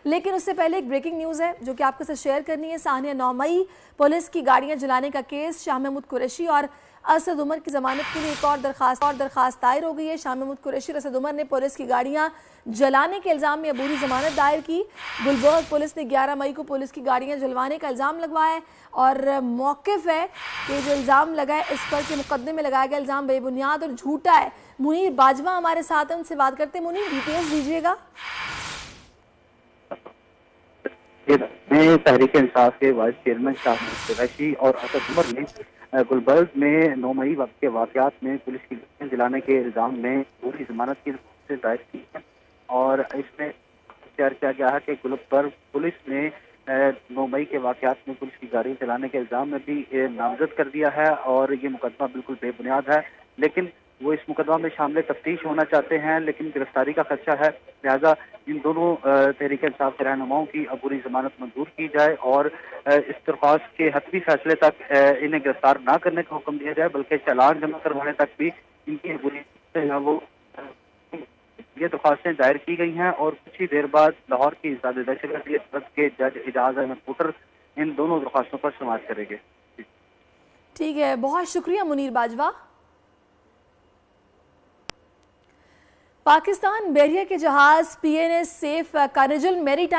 لیکن اس سے پہلے ایک بریکنگ نیوز ہے جو کہ آپ کے ساتھ شیئر کرنی ہے۔ سانحہ 9 مئی پولیس کی گاڑیاں جلانے کا کیس، شاہ محمود قریشی اور اسد عمر کی ضمانت کے لیے ایک اور درخواست دائر ہو گئی ہے۔ شاہ محمود قریشی اور اسد عمر نے پولیس کی گاڑیاں جلانے کے الزام میں عبوری ضمانت دائر کی۔ گلبرگ پولیس نے 11 مئی کو پولیس کی گاڑیاں جلوانے کا الزام لگوایا ہے اور موقف ہے کہ جو الزام لگا ہے اس پر کہ مقدمے میں لگایا گیا الزام بے بنیاد اور جھوٹا ہے۔ منیر باجوہ ہمارے ساتھ ہیں، ان سے بات کرتے ہیں۔ منیر، ڈیٹیلز دیجیے گا۔ میں تحریک انصاف کے وائس چیئرمین شاہ محمود قریشی اور اسد عمر نے گلبرگ میں 9 مئی وقت کے واقعات میں پولیس کی گاڑیاں جلانے کے الزام میں پوری ضمانت کی درخواست دائر کی ہے اور اس میں شیئر کیا گیا ہے کہ گلبرگ پولیس نے 9 مئی کے واقعات میں پولیس کی گاڑی چلانے کے الزام میں بھی نامزد کر دیا ہے اور یہ مقدمہ بالکل بے بنیاد ہے، لیکن وہ اس مقدمہ میں شامل تفتیش ہونا چاہتے ہیں لیکن گرفتاری کا خدشہ ہے، لہذا ان دونوں تحریک انصاف کے رہنماؤں کی عبوری ضمانت منظور کی جائے اور اس درخواست کے حتمی فیصلے تک انہیں گرفتار نہ کرنے کا حکم دیا جائے بلکہ چالان جمع کروانے تک بھی ان کی عبوری وہ یہ درخواستیں دائر کی گئی ہیں اور کچھ ہی دیر بعد لاہور کی زیادہ دہشت عدالت کے جج اعجاز احمد کوٹر ان دونوں درخواستوں پر سماعت کریں گے۔ ٹھیک ہے، بہت شکریہ منیر باجوہ۔ پاکستان بحریہ کے جہاز پی این ایس سیف کارنیجل میری ٹائم